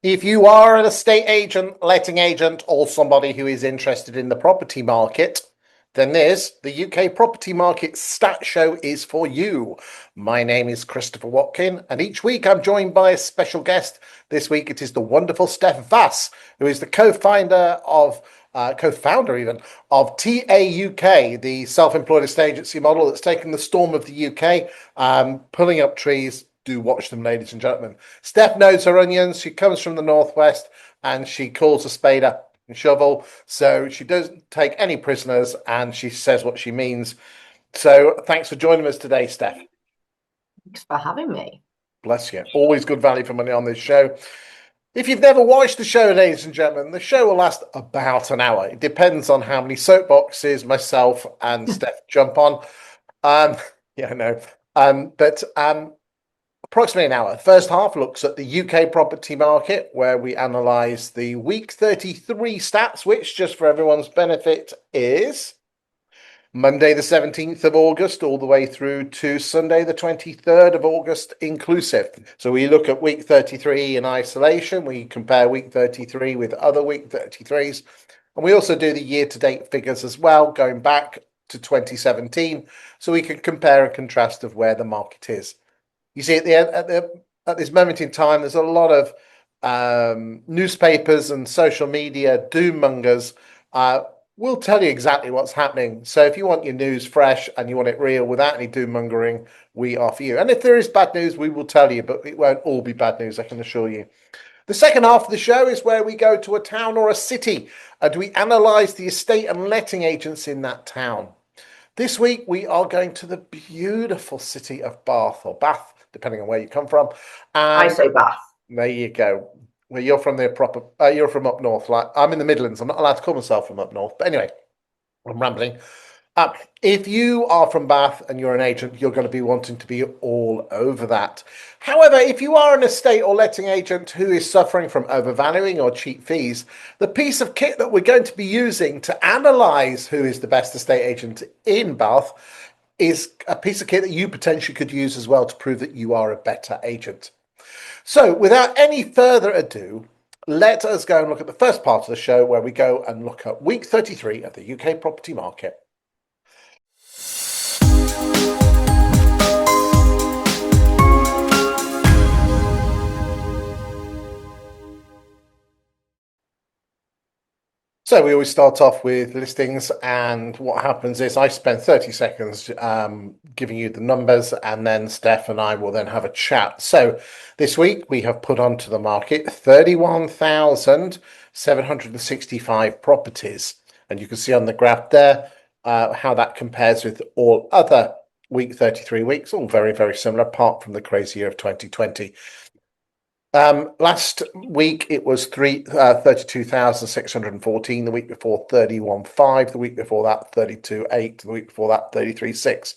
If you are an estate agent, letting agent, or somebody who is interested in the property market, then the UK Property Market Stat Show is for you. My name is Christopher Watkin, and each week I'm joined by a special guest. This week it is the wonderful Steph Vass, who is the co-founder even of TAUK, the self-employed estate agency model that's taken the storm of the UK, pulling up trees. Do watch them, ladies and gentlemen. Steph knows her onions. She comes from the northwest, and she calls a spade a shovel. So she doesn't take any prisoners, and she says what she means. So thanks for joining us today, Steph. Thanks for having me. Bless you. Always good value for money on this show. If you've never watched the show, ladies and gentlemen, the show will last about an hour. It depends on how many soapboxes myself and Steph jump on. Yeah, I know. But approximately an hour. First half looks at the UK property market, where we analyse the week 33 stats, which, just for everyone's benefit, is Monday the 17th of August all the way through to Sunday the 23rd of August inclusive. So we look at week 33 in isolation. We compare week 33 with other week 33s. And we also do the year-to-date figures as well, going back to 2017, so we can compare and contrast of where the market is. You see, at this moment in time, there's a lot of newspapers and social media doom mongers. Will tell you exactly what's happening. So if you want your news fresh and you want it real without any doom mongering, we are for you. And if there is bad news, we will tell you, but it won't all be bad news, I can assure you. The second half of the show is where we go to a town or a city and we analyse the estate and letting agents in that town. This week, we are going to the beautiful city of Bath, or Bath, depending on where you come from. I say Bath. There you go. Well, you're from you're from up north. Like I'm in the Midlands. I'm not allowed to call myself from up north. But anyway, I'm rambling. If you are from Bath and you're an agent, you're going to be wanting to be all over that. However, if you are an estate or letting agent who is suffering from overvaluing or cheap fees, the piece of kit that we're going to be using to analyse who is the best estate agent in Bath is a piece of kit that you potentially could use as well to prove that you are a better agent. So without any further ado, let us go and look at the first part of the show where we go and look at week 33 of the UK property market. So we always start off with listings, and what happens is I spend 30 seconds giving you the numbers, and then Steph and I will then have a chat. So this week we have put onto the market 31,765 properties, and you can see on the graph there how that compares with all other week 33 weeks, all very, very similar, apart from the crazy year of 2020. Last week it was 32,614. The week before 31,500. The week before that 32,800. The week before that 33,600.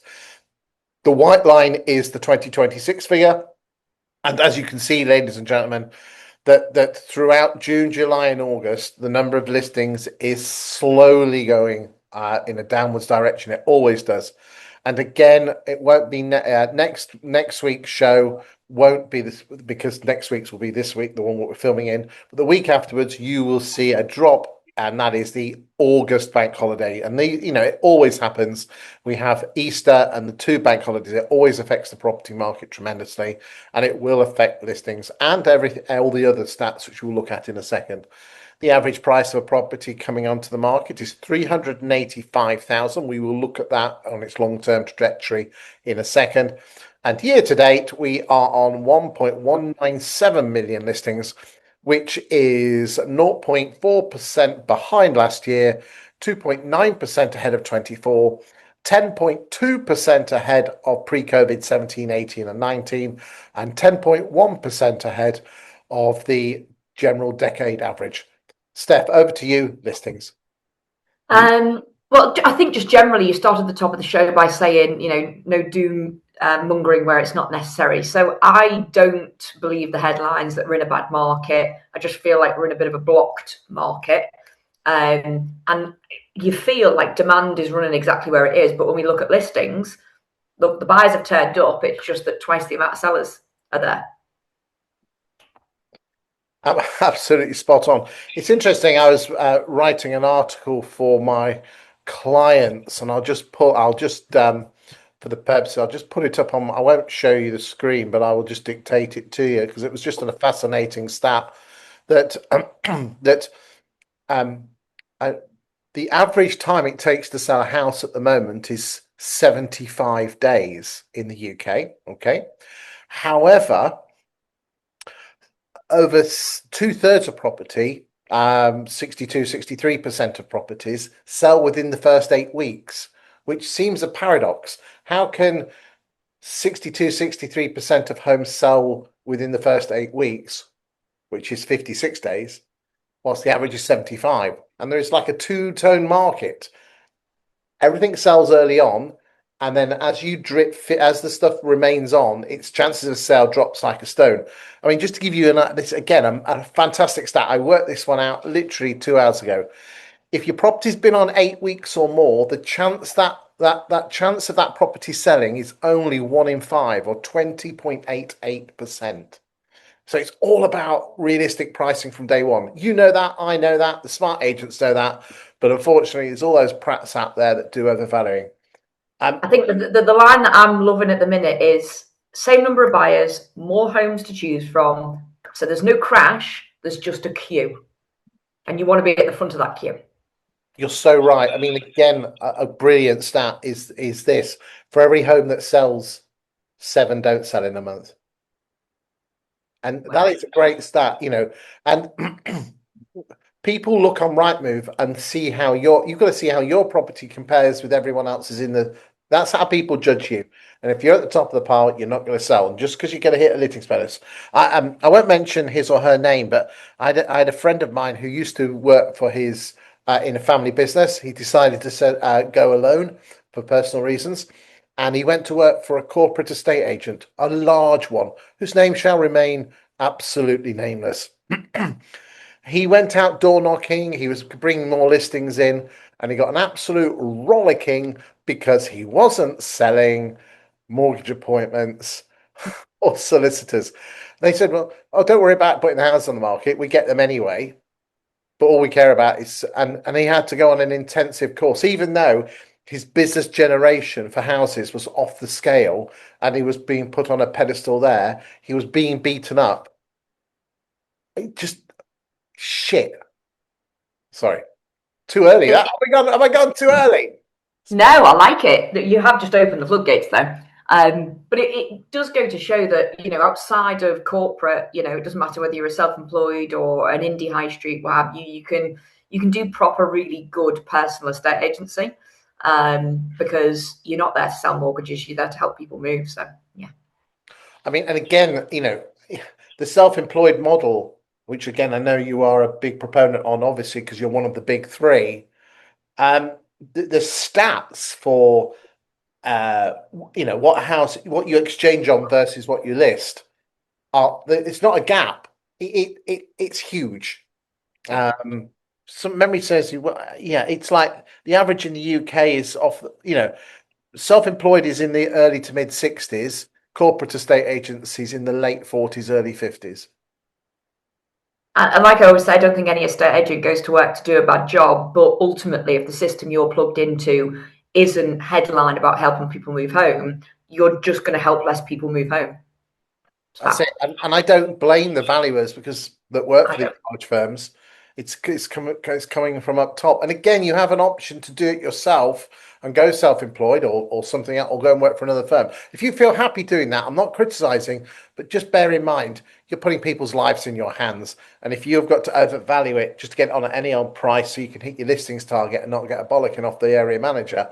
The white line is the 2026 figure, and as you can see, ladies and gentlemen, that throughout June, July, and August, the number of listings is slowly going in a downwards direction. It always does. And again, it won't be next week's show won't be this, because next week's will be this week, the one we're filming in. But the week afterwards, you will see a drop, and that is the August bank holiday. And it always happens. We have Easter and the two bank holidays. It always affects the property market tremendously, and it will affect listings and everything, all the other stats which we'll look at in a second. The average price of a property coming onto the market is 385,000. We will look at that on its long-term trajectory in a second. And year to date, we are on 1.197 million listings, which is 0.4% behind last year, 2.9% ahead of 24, 10.2% ahead of pre-COVID 17, 18 and 19, and 10.1% ahead of the general decade average. Steph, over to you, listings. Well, I think just generally you start at the top of the show by saying, no doom mongering where it's not necessary. So I don't believe the headlines that we're in a bad market. I just feel like we're in a bit of a blocked market. And you feel like demand is running exactly where it is. But when we look at listings, look, the buyers have turned up. It's just that twice the amount of sellers are there. Absolutely spot on. It's interesting. I was writing an article for my clients, and I'll just, for the purpose, I'll just put it up on, I won't show you the screen, but I will just dictate it to you because it was just a fascinating stat that, that, um, uh, the average time it takes to sell a house at the moment is 75 days in the UK. Okay. However, over two-thirds of property, 63% of properties sell within the first 8 weeks, which seems a paradox. How can 63% of homes sell within the first 8 weeks, which is 56 days, whilst the average is 75? And there's like a two-tone market. Everything sells early on, and then as you as the stuff remains on, its chances of sale drops like a stone. I mean, just to give you this again, a fantastic stat. I worked this one out literally 2 hours ago. If your property's been on 8 weeks or more, the chance that chance of that property selling is only 1 in 5, or 20.88%. So it's all about realistic pricing from day one. You know that, I know that, the smart agents know that, but unfortunately, there's all those prats out there that do overvaluing. I think the line that I'm loving at the minute is same number of buyers, more homes to choose from. So there's no crash, there's just a queue. And you want to be at the front of that queue. You're so right. I mean, again, a brilliant stat is this: for every home that sells, seven don't sell in a month. And that Wow. is a great stat, and people look on Rightmove and see how you've got to see how your property compares with everyone else's in the. That's how people judge you. And if you're at the top of the pile, you're not going to sell. And just because you're going to hit a listing status, I won't mention his or her name, but I had a friend of mine who used to work for his in a family business. He decided to go alone for personal reasons, and he went to work for a corporate estate agent, a large one, whose name shall remain absolutely nameless. He went out door knocking, he was bringing more listings in, and he got an absolute rollicking because he wasn't selling mortgage appointments or solicitors. They said, well, oh, don't worry about putting the house on the market. We get them anyway. But all we care about is, and he had to go on an intensive course, even though his business generation for houses was off the scale and he was being put on a pedestal there. He was being beaten up. It just shit. Sorry. Too early. It, Have I gone too early? no, I like it. That you have just opened the floodgates though. But it does go to show that, outside of corporate, it doesn't matter whether you're a self-employed or an indie high street, what have you, you can do proper, really good personal estate agency. Because you're not there to sell mortgages, you're there to help people move. So yeah. I mean, and again, the self-employed model, which again, I know you are a big proponent on, obviously, because you're one of the big three. Um, the stats for what you exchange on versus what you list it's not a gap. It's huge. Yeah. Some memory says yeah, it's like the average in the UK is off. Self-employed is in the early to mid 60s. Corporate estate agencies in the late 40s, early 50s. And like I always say, I don't think any estate agent goes to work to do a bad job. But ultimately, if the system you're plugged into isn't headlined about helping people move home, you're just going to help less people move home. It's That's it. fact. And I don't blame the valuers because that work I for these don't. large firms. It's coming from up top. And again, you have an option to do it yourself and go self-employed or something else, or go and work for another firm. If you feel happy doing that, I'm not criticizing, but just bear in mind you're putting people's lives in your hands. And if you've got to overvalue it just to get on at any old price so you can hit your listings target and not get a bollocking off the area manager,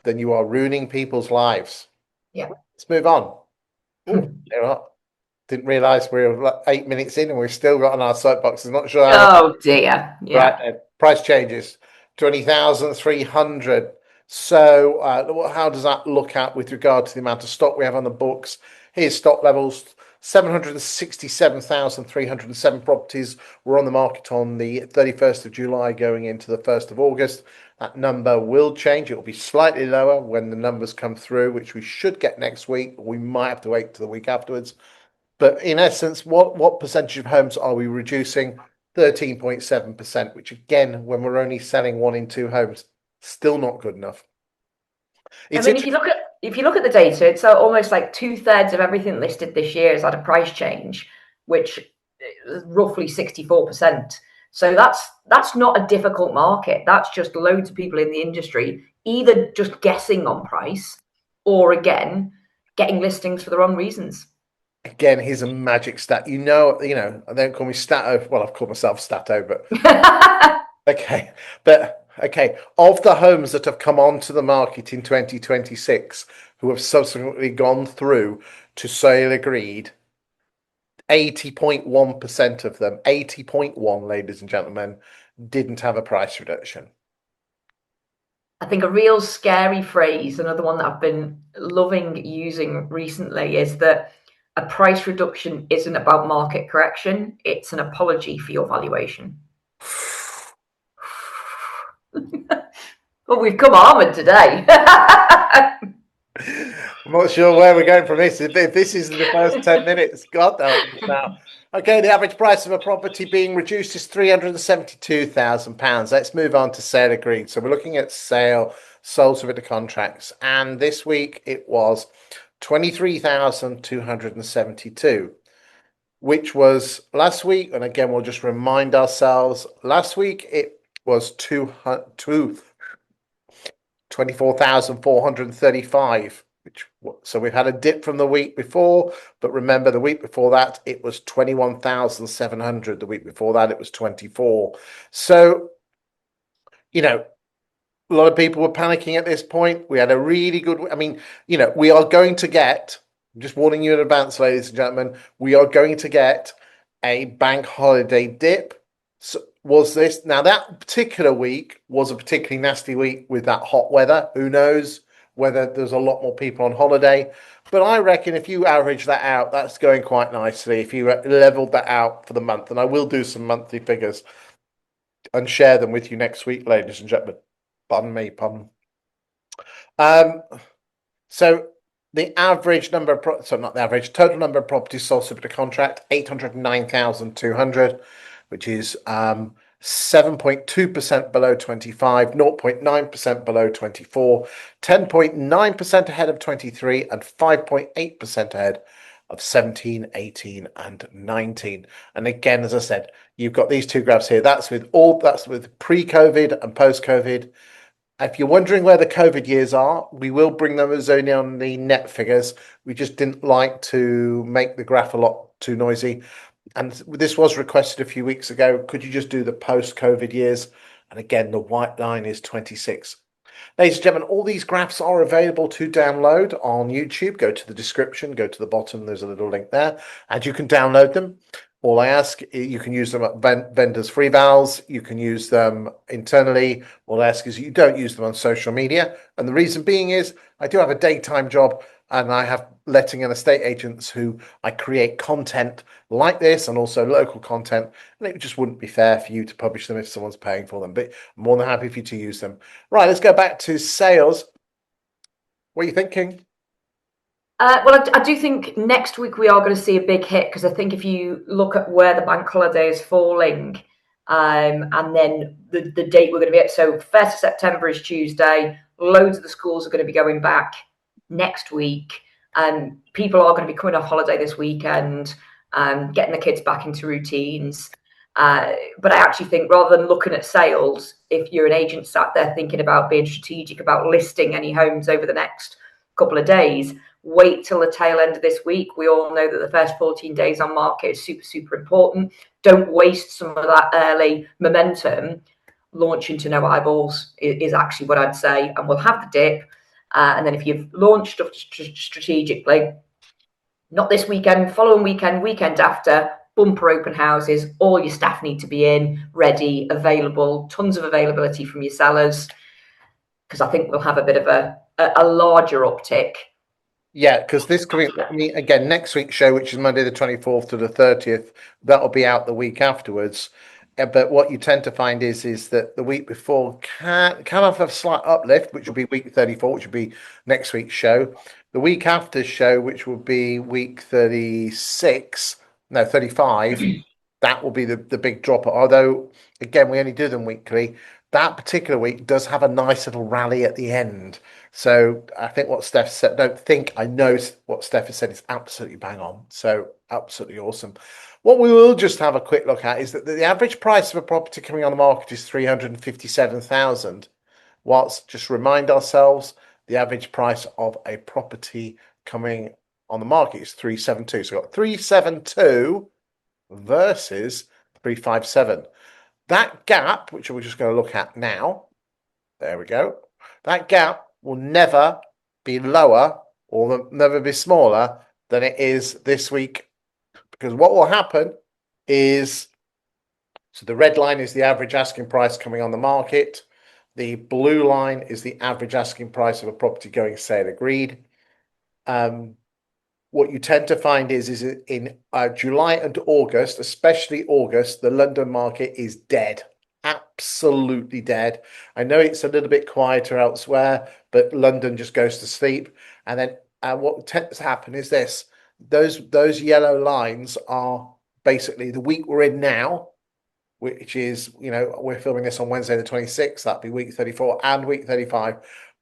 then you are ruining people's lives. Yeah. Let's move on. Oh, you know what? Didn't realise we were like 8 minutes in and we've still got on our soapboxes. Not sure how. Oh dear. Right Yeah. then. Price changes 20,300. So, how does that look at with regard to the amount of stock we have on the books? Here's stock levels: 767,307 properties were on the market on the 31st of July, going into the 1st of August. That number will change. It will be slightly lower when the numbers come through, which we should get next week. We might have to wait to the week afterwards. But in essence, what percentage of homes are we reducing? 13.7%, which again, when we're only selling 1 in 2 homes, still not good enough. I It's mean, interesting. if you look at the data, it's almost like 2/3 of everything listed this year has had a price change, which is roughly 64%. So that's not a difficult market. That's just loads of people in the industry either just guessing on price or again getting listings for the wrong reasons. Again, here's a magic stat. I don't call me Stato. Well, I've called myself Stato, but okay. But okay, of the homes that have come onto the market in 2026 who have subsequently gone through to sale agreed, 80.1% of them, 80.1, ladies and gentlemen, didn't have a price reduction. I think a real scary phrase, another one that I've been loving using recently, is that a price reduction isn't about market correction, it's an apology for your valuation. Well, we've come armoured today. I'm not sure where we're going from this. If this is the first 10 minutes, God help us now. Okay, the average price of a property being reduced is £372,000. Let's move on to sale agreed. So we're looking at sale, sold subject to contracts, and this week it was 23,272, which was last week. And again, we'll just remind ourselves, last week it was 24,435, so we've had a dip from the week before, but remember the week before that it was 21,700. The week before that it was 24. So, a lot of people were panicking at this point. We had a really good, we are going to get, I'm just warning you in advance, ladies and gentlemen, we are going to get a bank holiday dip. So was this now that particular week was a particularly nasty week with that hot weather? Who knows whether there's a lot more people on holiday? But I reckon if you average that out, that's going quite nicely. If you leveled that out for the month, and I will do some monthly figures and share them with you next week, ladies and gentlemen. Pardon me, pardon. So the average number of not the average, total number of properties sold subject to contract, 809,200, which is 7.2% below 25, 0.9% below 24, 10.9% ahead of 23, and 5.8% ahead of 17, 18, and 19. And again, as I said, you've got these two graphs here. That's with pre-COVID and post-COVID. If you're wondering where the COVID years are, we will bring them as only on the net figures. We just didn't like to make the graph a lot too noisy. And this was requested a few weeks ago. Could you just do the post-COVID years? And again, the white line is 26. Ladies and gentlemen, all these graphs are available to download on YouTube. Go to the description, go to the bottom, there's a little link there, and you can download them. All I ask, you can use them at vendors' free vals. You can use them internally. All I ask is you don't use them on social media. And the reason being is I do have a daytime job and I have letting and estate agents who I create content like this and also local content. And it just wouldn't be fair for you to publish them if someone's paying for them. But I'm more than happy for you to use them. Right, let's go back to sales. What are you thinking? Well, I do think next week we are going to see a big hit because I think if you look at where the bank holiday is falling, and then the date we're going to be at, so 1st of September is Tuesday, loads of the schools are going to be going back next week, and people are going to be coming off holiday this weekend, getting the kids back into routines. But I actually think rather than looking at sales, if you're an agent sat there thinking about being strategic about listing any homes over the next couple of days, wait till the tail end of this week. We all know that the first 14 days on market is super, super important. Don't waste some of that early momentum. Launch into no eyeballs is actually what I'd say, and we'll have the dip. And then if you've launched stuff strategically, not this weekend, following weekend, weekend after, bumper open houses, all your staff need to be in, ready, available, tons of availability from your sellers, because I think we'll have a bit of a larger uptick. Yeah, because this coming, again, next week's show, which is Monday the 24th to the 30th, that'll be out the week afterwards. But what you tend to find is that the week before can have a slight uplift, which will be week 34, which will be next week's show. The week after show, which will be week 36, no, 35, that will be the big drop. Although, again, we only do them weekly. That particular week does have a nice little rally at the end. So I think what Steph said, don't think, I know what Steph has said is absolutely bang on. So absolutely awesome. What we will just have a quick look at is that the average price of a property coming on the market is 357,000. Whilst just remind ourselves, the average price of a property coming on the market is 372. So we've got 372 versus 357. That gap, which we're just going to look at now, there we go. That gap will never be lower or never be smaller than it is this week. Because what will happen is, so the red line is the average asking price coming on the market. The blue line is the average asking price of a property going sale agreed. What you tend to find is in July and August, especially August, the London market is dead, absolutely dead. I know it's a little bit quieter elsewhere, but London just goes to sleep. And then what tends to happen is this: those yellow lines are basically the week we're in now, which is, we're filming this on Wednesday the 26th. That'd be week 34 and week 35.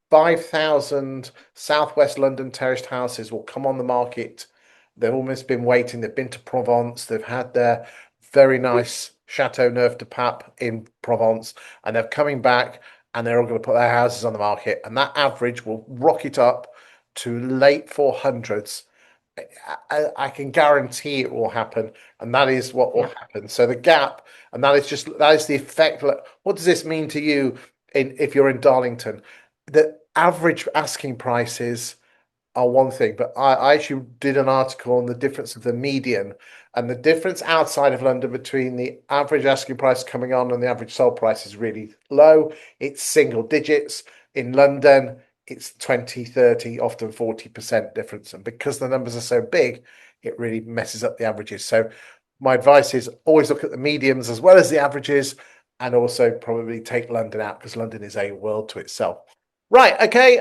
5,000 Southwest London terraced houses will come on the market. They've almost been waiting. They've been to Provence. They've had their very nice Chateau Neuf de Pape in Provence, and they're coming back and they're all going to put their houses on the market. And that average will rocket up to late 400s. I can guarantee it will happen, and that is what will happen. So the gap, and that is the effect. What does this mean to you if you're in Darlington? The average asking prices are one thing, but I actually did an article on the difference of the median, and the difference outside of London between the average asking price coming on and the average sold price is really low. It's single digits. In London, it's 20, 30, often 40% difference. And because the numbers are so big, it really messes up the averages. So my advice is always look at the medians as well as the averages, and also probably take London out because London is a world to itself. Right, okay,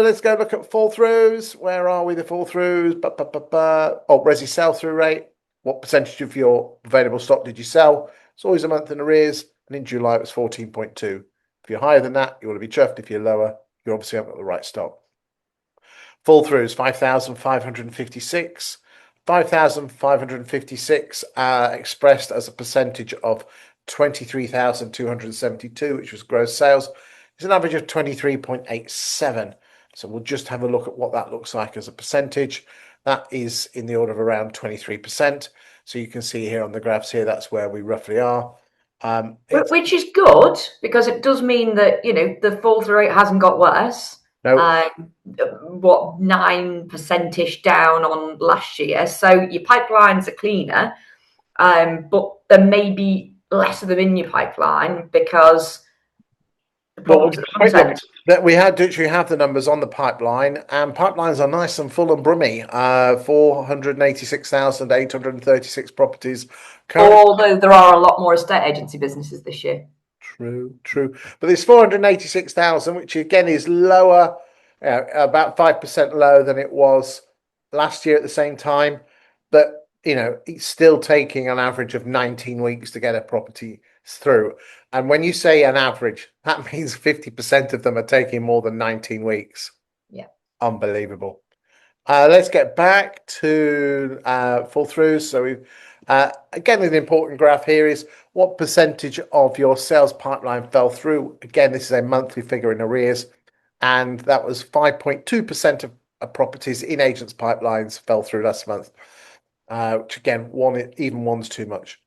let's go look at fall throughs. Where are we, the fall throughs? Oh, resi sell through rate. What percentage of your available stock did you sell? It's always a month in arrears, and in July it was 14.2. If you're higher than that, you want to be chuffed. If you're lower, you obviously haven't got the right stock. Fall throughs 5,556. 5,556 expressed as a percentage of 23,272, which was gross sales. It's an average of 23.87. So we'll just have a look at what that looks like as a percentage. That is in the order of around 23%. So you can see here on the graphs here, that's where we roughly are. Which is good, because it does mean that, the fall through rate hasn't got worse. No. 9% down on last year. So your pipelines are cleaner, but there may be less of them in your pipeline because the problems at the front end. That we had literally have the numbers on the pipeline, and pipelines are nice and full and brummy. 486,836 properties. Although there are a lot more estate agency businesses this year. True. But there's 486,000, which again is lower, about 5% lower than it was last year at the same time. But, it's still taking an average of 19 weeks to get a property through. And when you say an average, that means 50% of them are taking more than 19 weeks. Yeah. Unbelievable. Let's get back to fall throughs. So we've again, an important graph here is what percentage of your sales pipeline fell through. Again, this is a monthly figure in arrears, and that was 5.2% of properties in agents' pipelines fell through last month. Which again, one's too much.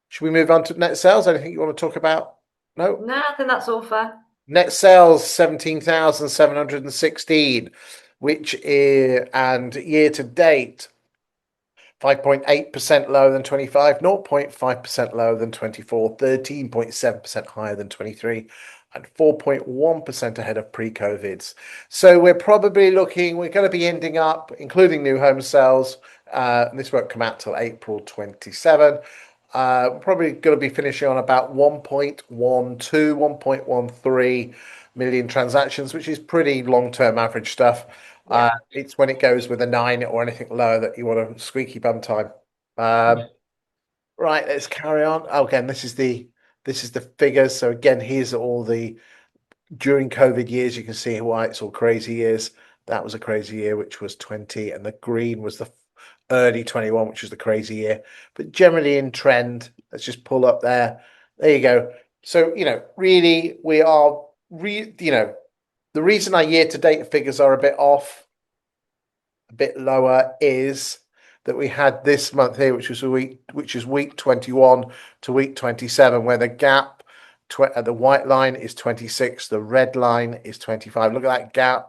Should we move on to net sales? Anything you want to talk about? No? No, I think that's all fair. Net sales 17,716, which is, and year to date 5.8% lower than 25, 0.5% lower than 24, 13.7% higher than 23, and 4.1% ahead of pre-COVID's. So we're going to be ending up, including new home sales, and this won't come out till April 27. Probably going to be finishing on about 1.12, 1.13 million transactions, which is pretty long-term average stuff. Yeah. It's when it goes with a 9 or anything lower that you want a squeaky bum time. Right, let's carry on. Oh, again, this is the figures. So again, here's all the during COVID years. You can see why it's all crazy years. That was a crazy year, which was 20, and the green was the early 21, which was the crazy year. But generally in trend, let's just pull up there. There you go. So, really, we are the reason our year to date figures are a bit off, a bit lower, is that we had this month here, which is week 21 to week 27, where the gap, the white line is 26, the red line is 25. Look at that gap.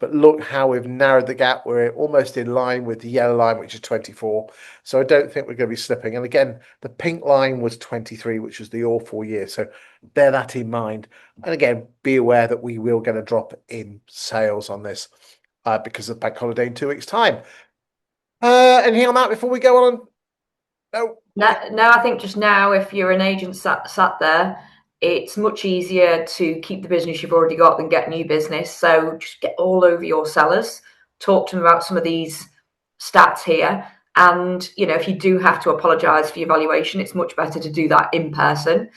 But look how we've narrowed the gap. We're almost in line with the yellow line, which is 24. So I don't think we're going to be slipping. And again, the pink line was 23, which was the awful year. So bear that in mind. And again, be aware that we will get a drop in sales on this because of bank holiday in 2 weeks' time. Anything on that before we go on? No. No, I think just now, if you're an agent sat there, it's much easier to keep the business you've already got than get new business. So just get all over your sellers, talk to them about some of these stats here. And, if you do have to apologise for your valuation, it's much better to do that in person,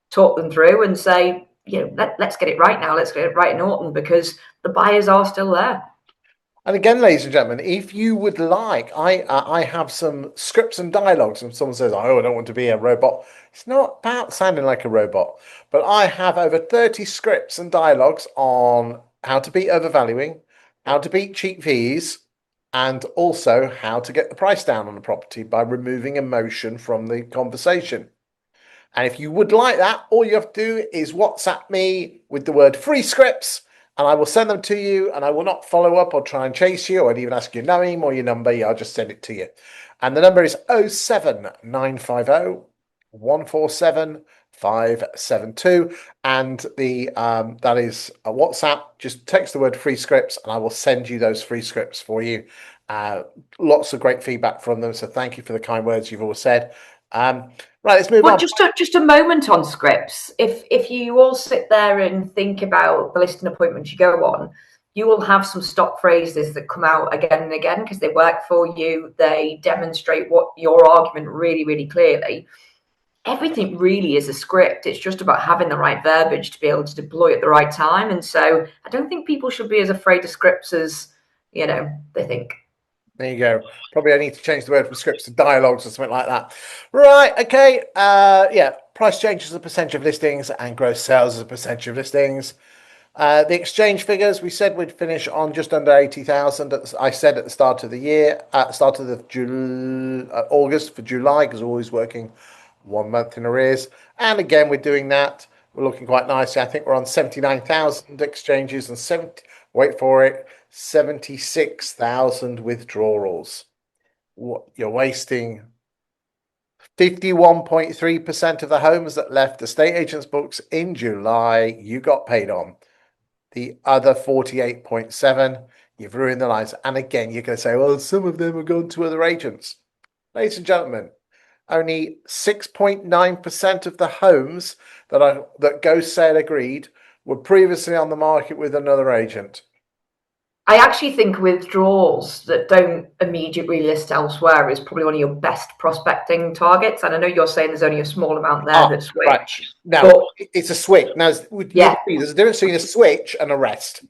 talk them through and say, let's get it right now. Let's get it right in autumn because the buyers are still there. And again, ladies and gentlemen, if you would like, I have some scripts and dialogues, and someone says, "Oh, I don't want to be a robot." It's not about sounding like a robot, but I have over 30 scripts and dialogues on how to beat overvaluing, how to beat cheap fees, and also how to get the price down on a property by removing emotion from the conversation. And if you would like that, all you have to do is WhatsApp me with the word free scripts, and I will send them to you, and I will not follow up or try and chase you or even ask your name or your number. I'll just send it to you. And the number is 07950 147 572. And that is a WhatsApp. Just text the word free scripts and I will send you those free scripts for you. Lots of great feedback from them. So thank you for the kind words you've all said. Right, let's move on. Just a moment on scripts. If you all sit there and think about the listing appointments you go on, you will have some stock phrases that come out again and again because they work for you. They demonstrate what your argument really, really clearly. Everything really is a script. It's just about having the right verbiage to be able to deploy at the right time. And so I don't think people should be as afraid of scripts as, they think. There you go. Probably I need to change the word from scripts to dialogues or something like that. Right, okay. Yeah, price change as a percentage of listings and gross sales as a percentage of listings. The exchange figures, we said we'd finish on just under 80,000. I said at the start of the year, at the start of the August for July, because we're always working 1 month in arrears. And again, we're doing that. We're looking quite nicely. I think we're on 79,000 exchanges and wait for it, 76,000 withdrawals. You're wasting 51.3% of the homes that left estate agents' books in July, you got paid on. The other 48.7, you've ruined their lives. And again, you're going to say, well, some of them are going to other agents. Ladies and gentlemen, only 6.9% of the homes that go sale agreed were previously on the market with another agent. I actually think withdrawals that don't immediately list elsewhere is probably one of your best prospecting targets. And I know you're saying there's only a small amount there that switch. Right. Now, it's a switch. Now, there's a difference between a switch and a rest.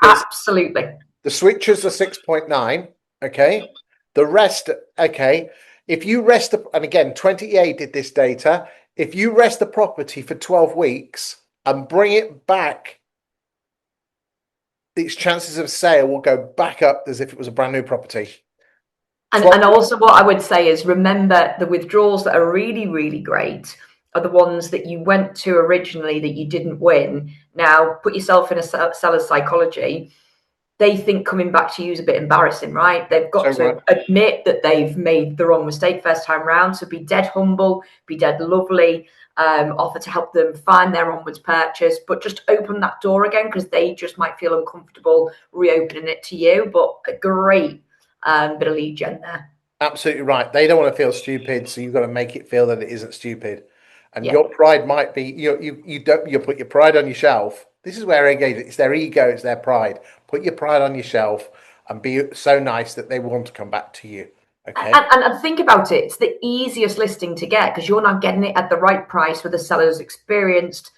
Absolutely. The switches are 6.9. Okay. The rest, okay. If you rest, and again, 28 did this data. If you rest the property for 12 weeks and bring it back, its chances of sale will go back up as if it was a brand new property. And also what I would say is remember the withdrawals that are really, really great are the ones that you went to originally that you didn't win. Now, put yourself in a seller's psychology. They think coming back to you is a bit embarrassing, right? They've got to admit that they've made the wrong mistake first time round. So be dead humble, be dead lovely, offer to help them find their onwards purchase, but just open that door again because they just might feel uncomfortable reopening it to you. But a great bit of lead gen there. Absolutely right. They don't want to feel stupid, so you've got to make it feel that it isn't stupid. And your pride might be you put your pride on your shelf. This is where it's their ego, it's their pride. Put your pride on your shelf and be so nice that they want to come back to you. Okay. And think about it, it's the easiest listing to get because you're not getting it at the right price with the seller's experienced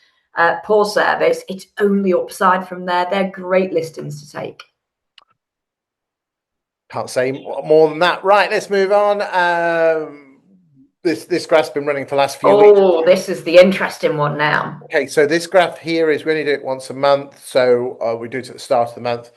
poor service. It's only upside from there. They're great listings to take. Can't say more than that. Right, let's move on. This graph's been running for the last few weeks. Oh, this is the interesting one now. Okay, so this graph here is we only do it once a month, so we do it at the start of the month.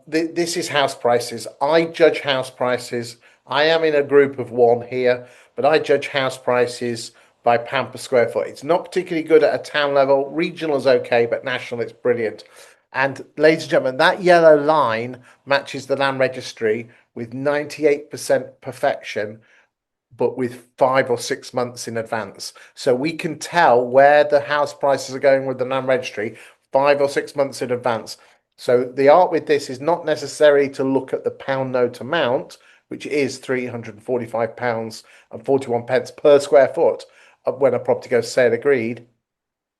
This is house prices. I judge house prices. I am in a group of one here, but I judge house prices by pound per square foot. It's not particularly good at a town level. Regional is okay, but national it's brilliant. And ladies and gentlemen, that yellow line matches the land registry with 98% perfection, but with 5 or 6 months in advance. So we can tell where the house prices are going with the land registry 5 or 6 months in advance. So the art with this is not necessarily to look at the pound note amount, which is £345 and 41 pence per square foot when a property goes sale agreed.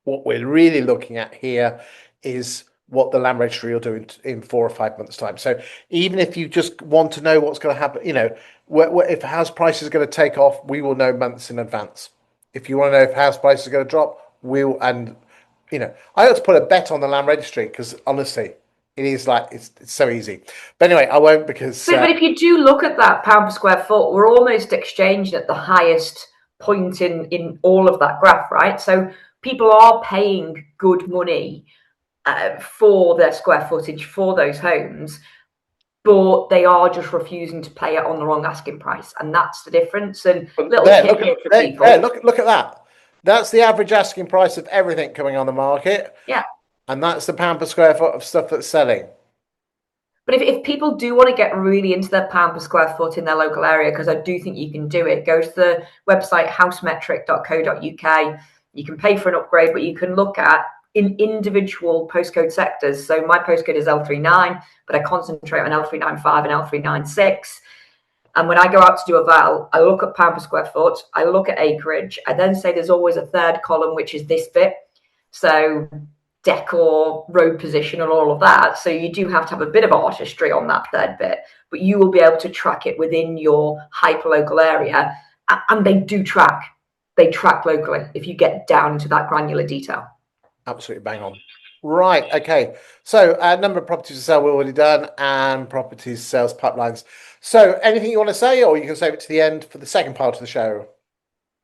What we're really looking at here is what the land registry will do in 4 or 5 months' time. So even if you just want to know what's going to happen, if house prices are going to take off, we will know months in advance. If you want to know if house prices are going to drop, I like to put a bet on the land registry because honestly, it is like it's so easy. But anyway, I won't because. But if you do look at that pound per square foot, we're almost exchanging at the highest point in all of that graph, right? So people are paying good money for their square footage for those homes, but they are just refusing to pay it on the wrong asking price, and that's the difference. And look at that. That's the average asking price of everything coming on the market. Yeah. And that's the pound per square foot of stuff that's selling. But if people do want to get really into their pound per square foot in their local area, because I do think you can do it, go to the website housemetric.co.uk. You can pay for an upgrade, but you can look at in individual postcode sectors. So my postcode is L39, but I concentrate on L395 and L396. And when I go out to do a val, I look at pound per square foot, I look at acreage, I then say there's always a third column, which is this bit. So decor, road position, and all of that. So you do have to have a bit of artistry on that third bit, but you will be able to track it within your hyper-local area. And they do track. They track locally if you get down into that granular detail. Absolutely bang on. Right, okay. So number of properties to sell we've already done, and properties sales pipelines. So anything you want to say, or you can save it to the end for the second part of the show?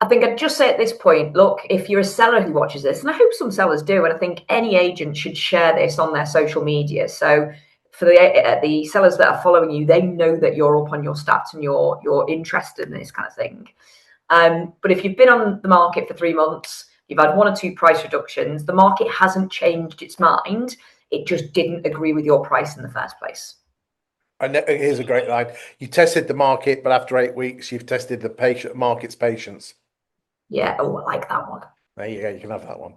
I think I'd just say at this point, look, if you're a seller who watches this, and I hope some sellers do, and I think any agent should share this on their social media. So for the sellers that are following you, they know that you're up on your stats and you're interested in this kind of thing. But if you've been on the market for 3 months, you've had 1 or 2 price reductions, the market hasn't changed its mind. It just didn't agree with your price in the first place. And here's a great line. You tested the market, but after 8 weeks, you've tested the market's patience. Yeah, oh, I like that one. There you go. You can have that one.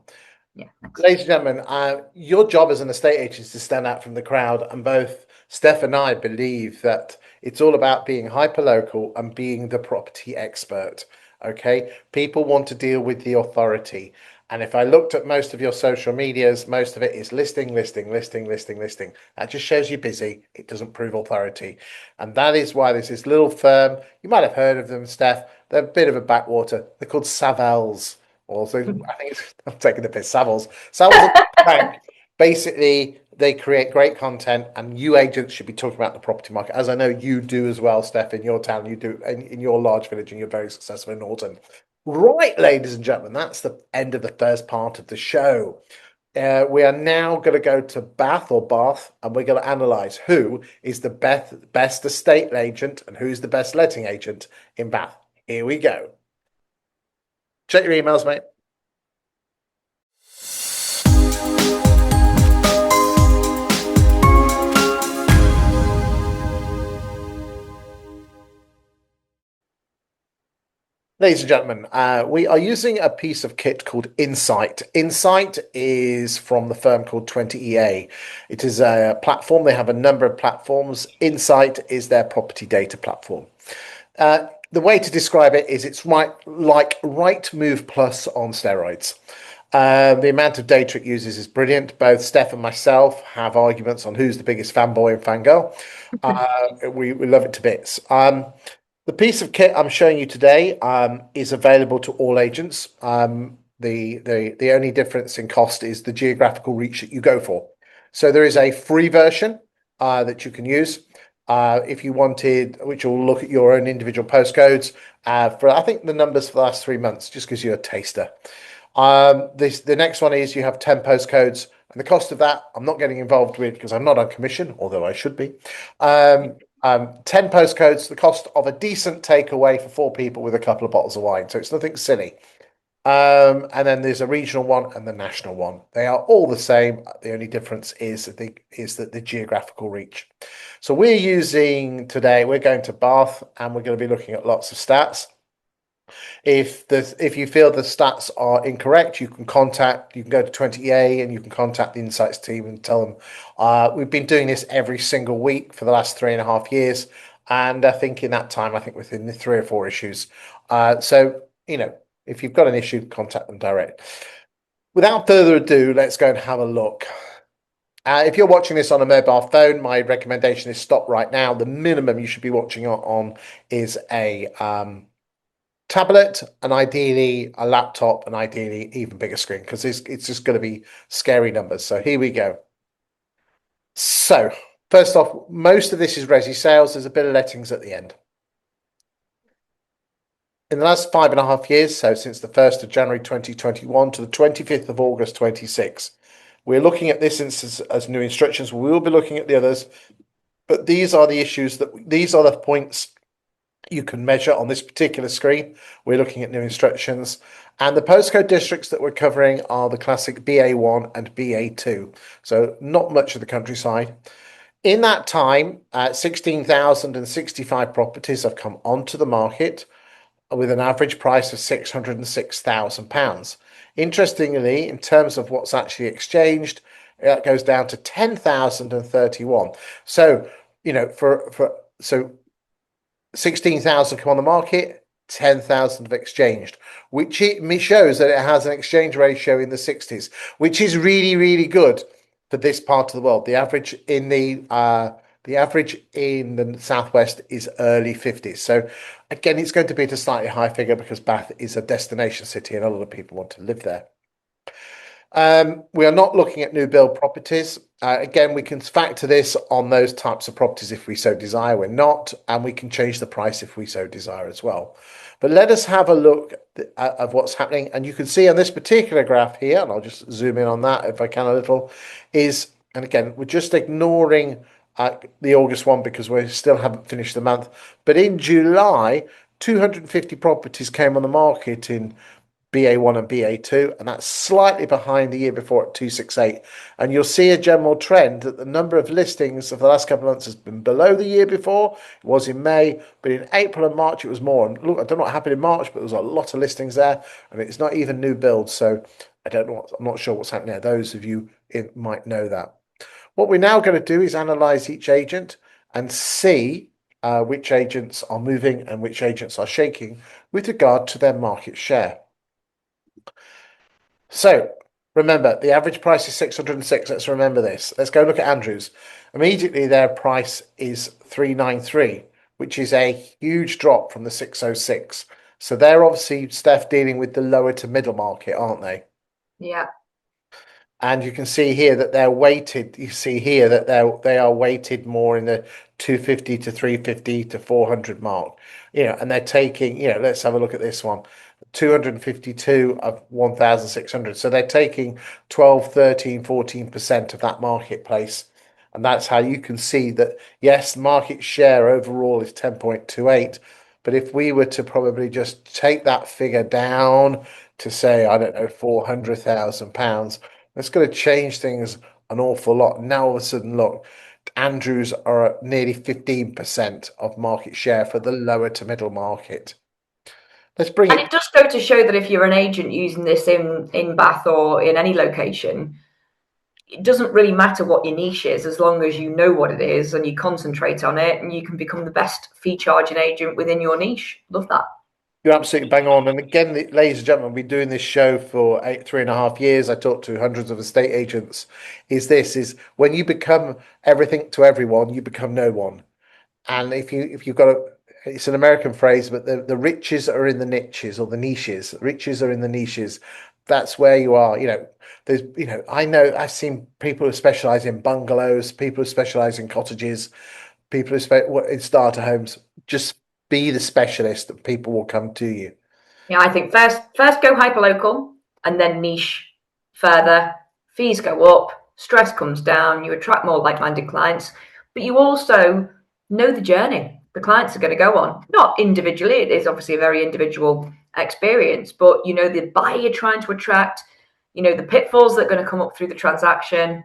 Yeah. Thanks. Ladies and gentlemen, your job as an estate agent is to stand out from the crowd, and both Steph and I believe that it's all about being hyper-local and being the property expert. Okay, people want to deal with the authority. And if I looked at most of your social medias, most of it is listing. That just shows you're busy. It doesn't prove authority. And that is why there's this little firm. You might have heard of them, Steph. They're a bit of a backwater. They're called Savills. Also, I think I'm taking the piss. Savills. Bank. Basically, they create great content, and you agents should be talking about the property market, as I know you do as well, Steph, in your town. You do in your large village, and you're very successful in Norton. Right, ladies and gentlemen, that's the end of the first part of the show. We are now going to go to Bath, and we're going to analyse who is the best estate agent and who's the best letting agent in Bath. Here we go. Check your emails, mate. Ladies and gentlemen, we are using a piece of kit called Insight. Insight is from the firm called 20EA. It is a platform. They have a number of platforms. Insight is their property data platform. The way to describe it is it's like Rightmove Plus on steroids. The amount of data it uses is brilliant. Both Steph and myself have arguments on who's the biggest fanboy and fangirl. We love it to bits. The piece of kit I'm showing you today is available to all agents. The only difference in cost is the geographical reach that you go for. So there is a free version that you can use if you wanted, which will look at your own individual postcodes. For I think the numbers for the last 3 months just gives you a taster. The next one is you have 10 postcodes, and the cost of that I'm not getting involved with because I'm not on commission, although I should be. 10 postcodes, the cost of a decent takeaway for 4 people with a couple of bottles of wine. So it's nothing silly. And then there's a regional one and the national one. They are all the same. The only difference is that the geographical reach. So we're using today, we're going to Bath and we're going to be looking at lots of stats. If you feel the stats are incorrect, you can go to 20A and you can contact the insights team and tell them. We've been doing this every single week for the last 3.5 years, and I think in that time, I think within the 3 or 4 issues. So if you've got an issue, contact them direct. Without further ado, let's go and have a look. If you're watching this on a mobile phone, my recommendation is stop right now. The minimum you should be watching on is a tablet, and ideally a laptop, and ideally even bigger screen, because it's just going to be scary numbers. So here we go. So first off, most of this is resi sales. There's a bit of lettings at the end. In the last 5.5 years, so since the 1st of January 2021 to the 25th of August 26, we're looking at this instance as new instructions. We will be looking at the others, but these are the issues these are the points you can measure on this particular screen. We're looking at new instructions, and the postcode districts that we're covering are the classic BA1 and BA2, so not much of the countryside. In that time, 16,065 properties have come onto the market with an average price of £606,000. Interestingly, in terms of what's actually exchanged, that goes down to 10,031. So, so 16,000 come on the market, 10,000 have exchanged, which it shows that it has an exchange ratio in the 60s, which is really, really good for this part of the world. The average in the southwest is early 50s. So again, it's going to be at a slightly high figure because Bath is a destination city and a lot of people want to live there. We are not looking at new build properties. Again, we can factor this on those types of properties if we so desire. We're not, and we can change the price if we so desire as well. But let us have a look at what's happening. And you can see on this particular graph here, and I'll just zoom in on that if I can a little, and again, we're just ignoring the August one because we still haven't finished the month. But in July, 250 properties came on the market in BA1 and BA2, and that's slightly behind the year before at 268. And you'll see a general trend that the number of listings of the last couple of months has been below the year before. It was in May, but in April and March it was more. And look, I don't know what happened in March, but there was a lot of listings there, and it's not even new builds. So I don't know. I'm not sure what's happening there. Those of you might know that. What we're now going to do is analyze each agent and see which agents are moving and which agents are shaking with regard to their market share. So remember, the average price is 606. Let's remember this. Let's go look at Andrews. Immediately, their price is 393, which is a huge drop from the 606. So they're obviously, Steph, dealing with the lower to middle market, aren't they? Yeah. And you can see here that they're weighted. You see here that they are weighted more in the 250 to 350 to 400 mark. And they're taking. Let's have a look at this one. 252 of 1,600. So they're taking 12, 13, 14% of that marketplace. And that's how you can see that, yes, market share overall is 10.28. But if we were to probably just take that figure down to say, I don't know, £400,000, that's going to change things an awful lot. Now, all of a sudden, look, Andrews are at nearly 15% of market share for the lower to middle market. Let's bring And it does go to show that if you're an agent using this in Bath or in any location, it doesn't really matter what your niche is as long as you know what it is and you concentrate on it, and you can become the best fee charging agent within your niche. Love that. You're absolutely bang on. And again, ladies and gentlemen, we've been doing this show for 3.5 years. I talked to hundreds of estate agents. Is when you become everything to everyone, you become no one. And if you've got it's an American phrase, but the riches are in the niches or the niches. Riches are in the niches. That's where you are. I know I've seen people who specialize in bungalows, people who specialize in cottages, people who in starter homes. Just be the specialist that people will come to you. Yeah, I think first go hyper local and then niche further. Fees go up, stress comes down, you attract more like-minded clients, but you also know the journey the clients are going to go on. Not individually, it is obviously a very individual experience, but you know the buyer you're trying to attract, you know the pitfalls that are going to come up through the transaction.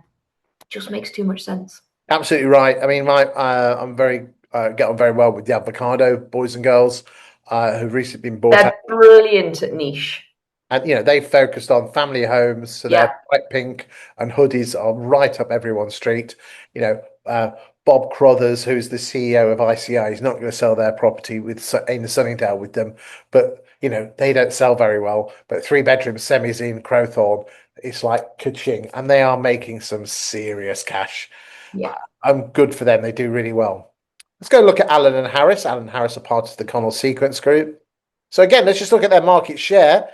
It just makes too much sense. Absolutely right. I mean, I'm very get on very well with the avocado boys and girls who've recently been bought out. They're brilliant at niche. And they've focused on family homes, so their Yeah, bright pink and hoodies are right up everyone's street. You know, uh, Bob Crothers, who's the CEO of ICI, is not going to sell their property in Sunningdale with them, but they don't sell very well. But three-bedroom semis in Crowthorne, it's like ka-ching, and they are making some serious cash. yeah. I'm good for them. They do really well. Let's go look at Allen and Harris. Allen and Harris are part of the Connell Sequence Group. So again, let's just look at their market share.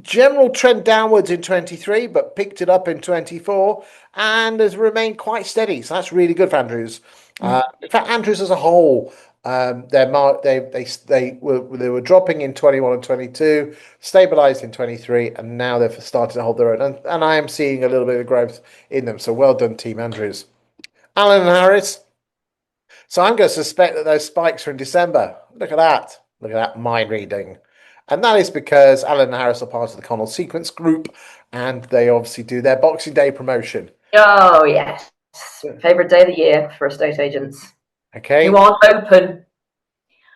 General trend downwards in 23, but picked it up in 24 and has remained quite steady. So that's really good for Andrews. In fact, Andrews as a whole, they were dropping in 21 and 22, stabilized in 23, and now they've started to hold their own. And I am seeing a little bit of growth in them. So well done, Team Andrews. Allen and Harris. So I'm going to suspect that those spikes are in December. Look at that. Look at that mind reading. And that is because Allen and Harris are part of the Connell Sequence Group and they obviously do their Boxing Day promotion. Oh, yes. Favorite day of the year for estate agents who Okay. aren't open.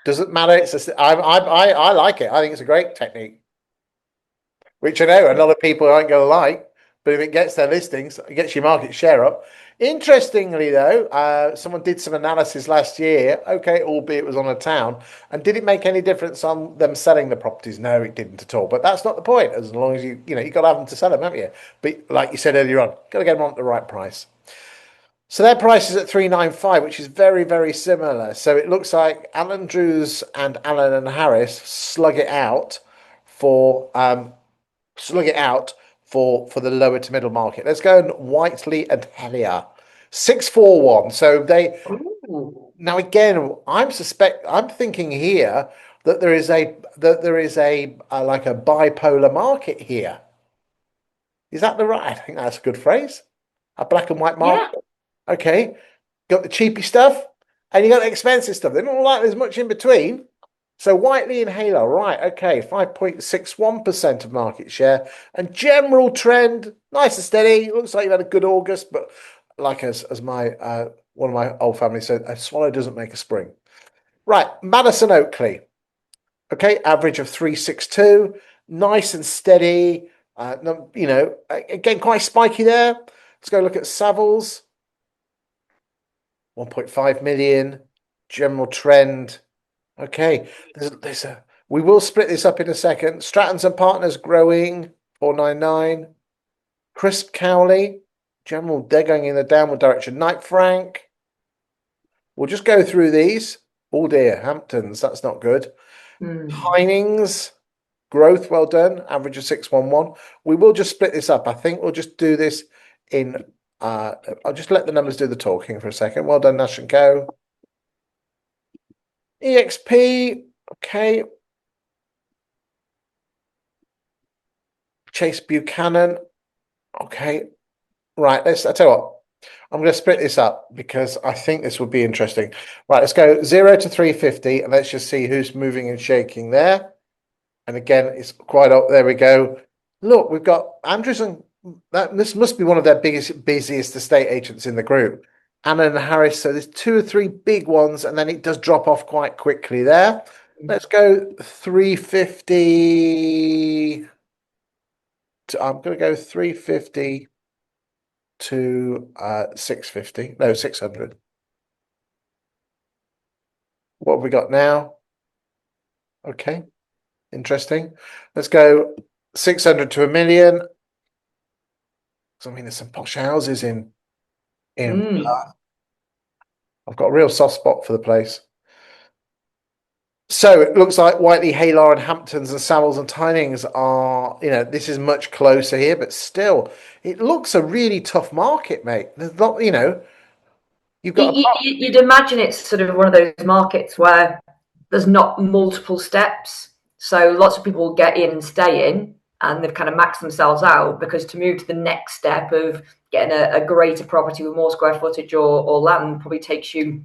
Doesn't matter. I like it. I think it's a great technique, which I know a lot of people aren't going to like, but if it gets their listings, it gets your market share up. Interestingly, though, someone did some analysis last year. Okay, albeit it was on a town, and did it make any difference on them selling the properties? No, it didn't at all. But that's not the point. As long as you got to have them to sell them, haven't you? But like you said earlier on, got to get them on at the right price. So their price is at 395, which is very, very similar. So it looks like Alan Drews and Allen and Harris for slug it out for the lower to middle market. Let's go on Whiteley and Hellier. 641. So they Ooh. now again, I'm thinking here that there is a like a bipolar market here. Is that the right? I think that's a good phrase. A black and white Yeah. market. Okay. Got the cheapy stuff and you got the expensive stuff. They don't like there's much in between. So Whiteley and Halo, right, okay, 5.61% of market share. And general trend, nice and steady. Looks like you've had a good August, but like as my one of my old family said, a swallow doesn't make a spring. Right, Madison Oakley. Okay, average of 362, nice and steady. Again, quite spiky there. Let's go look at Savills. 1.5 million. General trend. Okay, we will split this up in a second. Strattons and Partners growing 499. Crisp Cowley, General, they're going in the downward direction. Knight Frank, we'll just go through these. Oh dear, Hamptons, that's not good. Hinings, growth, well done. Average of 611. We will just split this up. I think we'll just do this in. I'll just let the numbers do the talking for a second. Well done, Nash and Co. EXP, okay. Chase Buchanan. Okay. Right. I tell you what, I'm going to split this up because I think this would be interesting. Right. Let's go 0 to 350 and let's just see who's moving and shaking there. And again, it's quite up. There we go. Look, we've got Andrews and this must be one of their busiest estate agents in the group. Anna and Harris. So there's 2 or 3 big ones and then it does drop off quite quickly there. Let's go 350. I'm going to go 350 to 650. No, 600. What have we got now? Okay. Interesting. Let's go 600 to a million. I mean, there's some posh houses in. I've got a real soft spot for the place. So it looks like Whiteley, Haylar, and Hamptons and Savills and Tynings are, this is much closer here, but still, it looks a really tough market, mate. There's not, you've got You'd imagine it's sort of one of those markets where there's not multiple steps. So lots of people get in and stay in, and they've kind of maxed themselves out, because to move to the next step of getting a greater property with more square footage or land probably takes you,